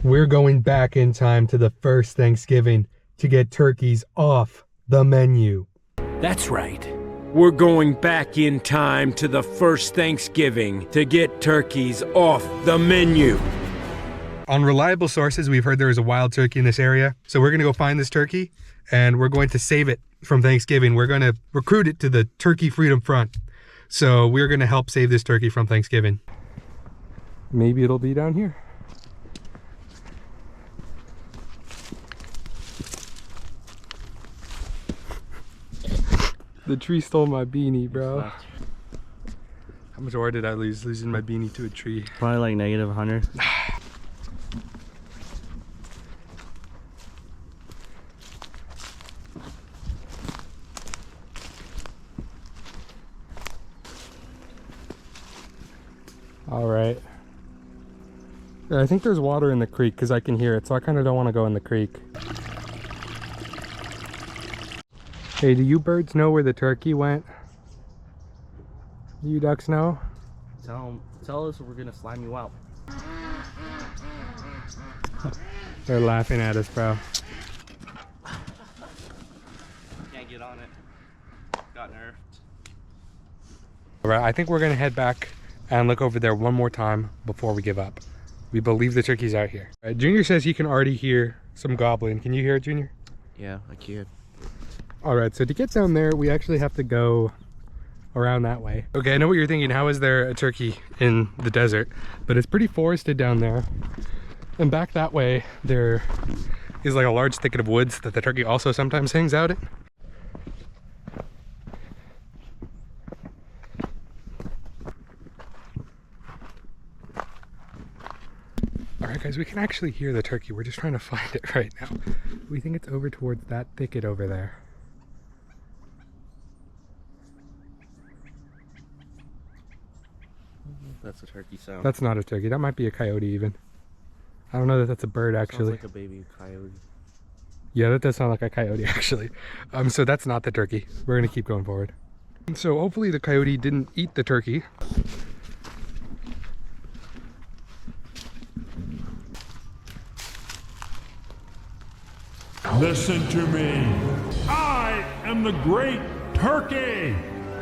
We're going back in time to the first Thanksgiving to get turkeys off the menu. That's right. We're going back in time to the first Thanksgiving to get turkeys off the menu. On reliable sources, we've heard there is a wild turkey in this area. So we're going to go find this turkey and we're going to save it from Thanksgiving. We're going to recruit it to the Turkey Freedom Front. So we're going to help save this turkey from Thanksgiving. Maybe it'll be down here. The tree stole my beanie, bro. How much ore did I lose losing my beanie to a tree? Probably like negative 100. All right. I think there's water in the creek because I can hear it, so I kind of don't want to go in the creek. Hey, do you birds know where the turkey went? Do you ducks know? Tell us or we're gonna slime you out. They're laughing at us, bro. Can't get on it. Got nerfed. All right, I think we're gonna head back and look over there one more time before we give up. We believe the turkey's out here. Junior says he can already hear some gobbling. Can you hear it, Junior? Yeah, I can. All right, so to get down there, we actually have to go around that way. Okay, I know what you're thinking. How is there a turkey in the desert? But it's pretty forested down there. And back that way, there is like a large thicket of woods that the turkey also sometimes hangs out in. All right, guys, we can actually hear the turkey. We're just trying to find it right now. We think it's over towards that thicket over there. That's a turkey sound. That's not a turkey. That might be a coyote even. I don't know that that's a bird actually. Sounds like a baby coyote. Yeah, that does sound like a coyote actually. So that's not the turkey. We're gonna keep going forward. So hopefully the coyote didn't eat the turkey. Listen to me. I am the great turkey,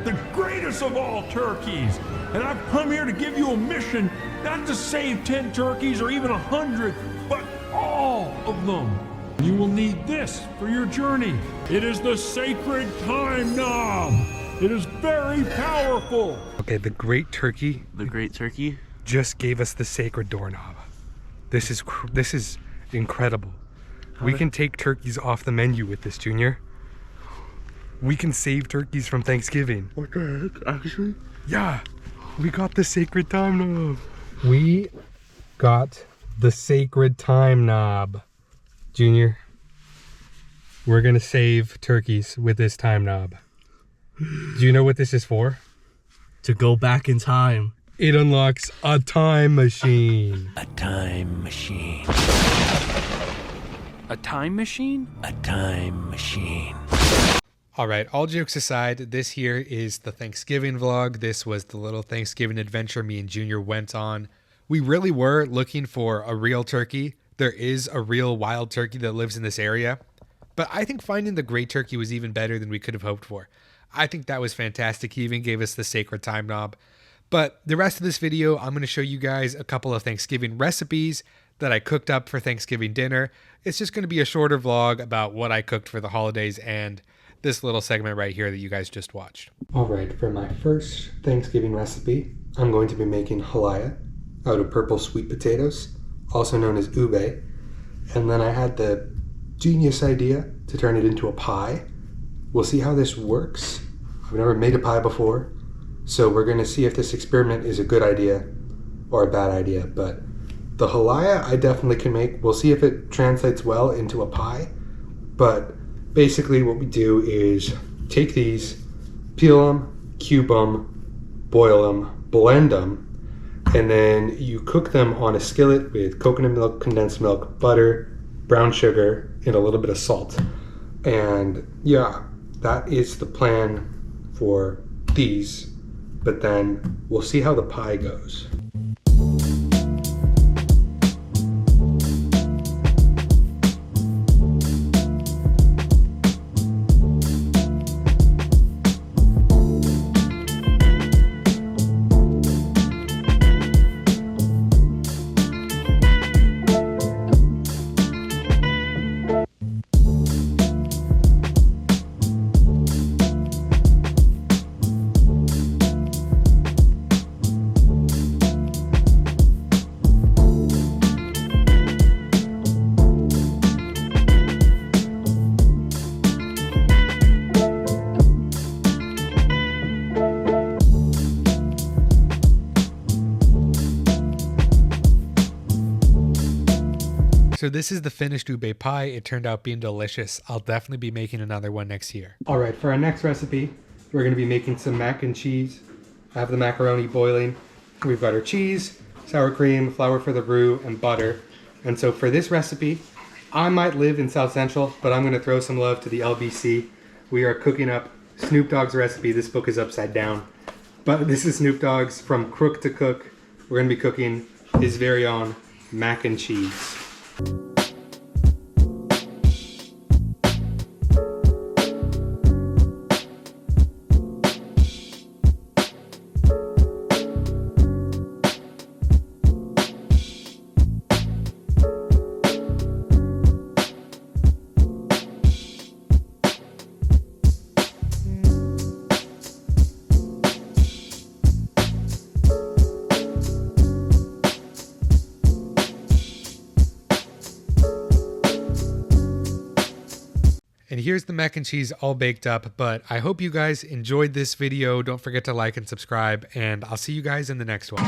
the greatest of all turkeys. And I've come here to give you a mission, not to save 10 turkeys or even 100, but all of them. You will need this for your journey. It is the sacred time knob. It is very powerful. Okay, the great turkey. The great turkey? Just gave us the sacred doorknob. This is incredible. We can take turkeys off the menu with this, Junior. We can save turkeys from Thanksgiving. What the heck, actually? Yeah, we got the sacred time knob. We got the sacred time knob, Junior. We're gonna save turkeys with this time knob. Do you know what this is for? To go back in time. It unlocks a time machine. A time machine. A time machine? A time machine. All right, all jokes aside, this here is the Thanksgiving vlog. This was the little Thanksgiving adventure me and Junior went on. We really were looking for a real turkey. There is a real wild turkey that lives in this area, but I think finding the great turkey was even better than we could have hoped for. I think that was fantastic. He even gave us the sacred time knob. But the rest of this video, I'm going to show you guys a couple of Thanksgiving recipes that I cooked up for Thanksgiving dinner. It's just going to be a shorter vlog about what I cooked for the holidays and this little segment right here that you guys just watched. All right, for my first Thanksgiving recipe, I'm going to be making halaya out of purple sweet potatoes, also known as ube. And then I had the genius idea to turn it into a pie. We'll see how this works. I've never made a pie before, so we're going to see if this experiment is a good idea or a bad idea. But the halaya I definitely can make. We'll see if it translates well into a pie. But basically what we do is take these, peel them, cube them, boil them, blend them, and then you cook them on a skillet with coconut milk, condensed milk, butter, brown sugar, and a little bit of salt. And yeah, that is the plan for these, but then we'll see how the pie goes. So this is the finished ube pie. It turned out being delicious. I'll definitely be making another one next year. All right, for our next recipe, we're gonna be making some mac and cheese. I have the macaroni boiling. We've got our cheese, sour cream, flour for the roux, and butter. And so for this recipe, I might live in South Central, but I'm gonna throw some love to the LBC. We are cooking up Snoop Dogg's recipe. This book is upside down. But this is Snoop Dogg's From Crook to Cook. We're gonna be cooking his very own mac and cheese. And here's the mac and cheese all baked up, but I hope you guys enjoyed this video. Don't forget to like and subscribe, and I'll see you guys in the next one.